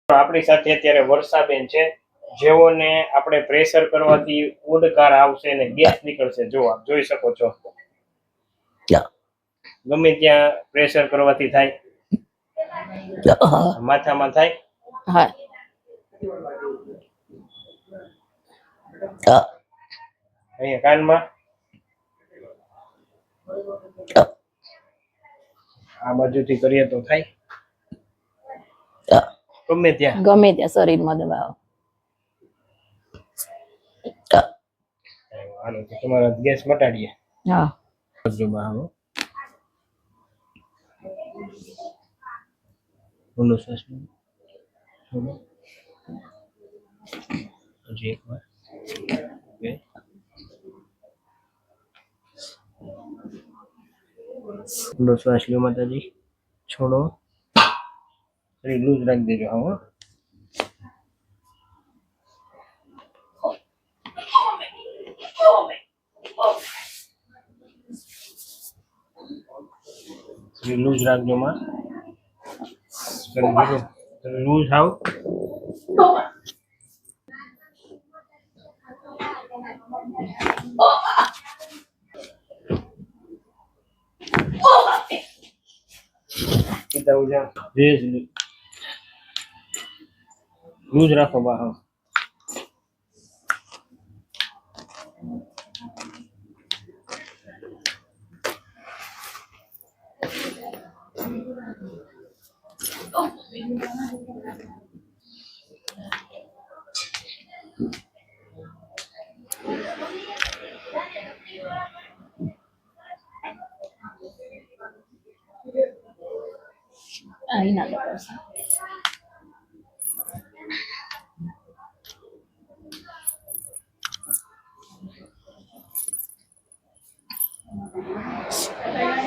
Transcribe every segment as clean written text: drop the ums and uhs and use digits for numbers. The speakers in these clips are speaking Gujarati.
આપણી સાથે અત્યારે વર્ષાબેન છે, જેઓને આપણે પ્રેશર કરવાથી ઓડકાર આવશે અને ગેસ નીકળશે. જો આપ જોઈ શકો છો, ગમે ત્યાં પ્રેશર કરવાથી થાય, માથામાં થાય, અહીંયા કાનમાં, આ બાજુથી કરીએ તો થાય, ગમે ત્યાં શરીરમાં દબાવો. હાલો તો તમારા ગેસ મટાડીએ. હા, હજી એક વાર. ઊંડો શ્વાસ લ્યો માતાજી. છોડો, શરીર લૂઝ રાખી દેજો. હા, શરીર લૂઝ રાખજો માં. લૂઝ આવ. લૂઝ રાખો બા. હા, અહીં ના દબાવશો.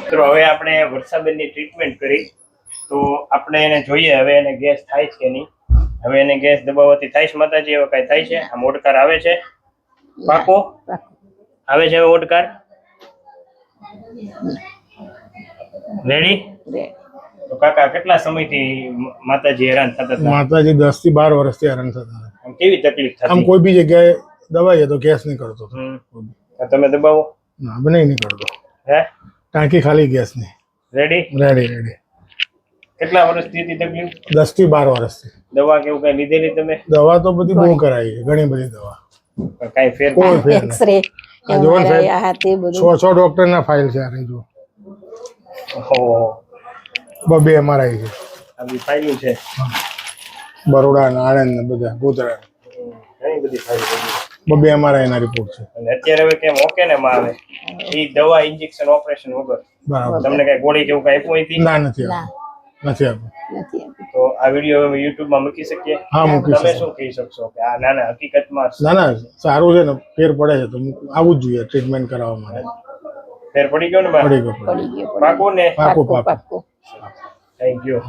મિત્રો હવે આપણે વર્ષાબેનની ટ્રીટમેન્ટ કરી, તો આપણે એને જોઈએ હવે એને ગેસ થાય છે કે નહીં. હવે એને ગેસ દબાવવાથી થાય છે માતાજી? હવે કઈ થાય છે? આમ ઓડકાર આવે છે? પાકો આવે છે? હવે ઓડકાર રેડી? તો કાકા કેટલા સમયથી માતાજી હેરાન થતા હતા? માતાજી 10 થી 12 વર્ષથી હેરાન થતા હતા. આમ કેવી તકલીફ થતી? આમ કોઈ બી જગ્યાએ દબાઈએ તો ગેસ નહીં કરતો. તમે દબાવો? ના, બને નહીં કરતો. હે? ટાંકી ખાલી ગેસ ની. રેડી? રેડી. કેટલા વર્ષથી હતી તકલીફ? 10 થી 12 વર્ષથી. દવા કેવું કઈ લીધેલી તમે? દવા તો બધી બહુ કરાવી છે, ઘણી બધી દવા. કઈ ફેર? કોઈ ફેર નહીં. એક્સરે આ જો ને સાહેબ, 6 ડોક્ટર ના ફાઇલ છે. આ જો બબે MRI છે. આ બી ફાઇલ છે. બરોડા, આણંદ ને બધા ગોધરા ઘણી બધી ફાઇલ છે. બબે MRI ના રિપોર્ટ છે. અને અત્યારે હવે કેમ ઓકે ને માં આવે? એ દવા, ઇન્જેક્શન, ઓપરેશન વગર બરાબર. તમને કઈ ગોળી કેવું કઈ આપ્યું હતી? ના, નથી આપ્યું. તો આ વિડીયો હવે YouTube માં મૂકી શકીએ? હા, મૂકી તમે શકીએ. શું કહી શકશો કે આ ના હકીકતમાં ના, સારું છે ને, ફેર પડે છે તો આવું જ જોઈએ ટ્રીટમેન્ટ કરાવવા માટે. ફેર પડી ગયો ને? પડી ગયો. પાકું ને? પાકું. Thank you.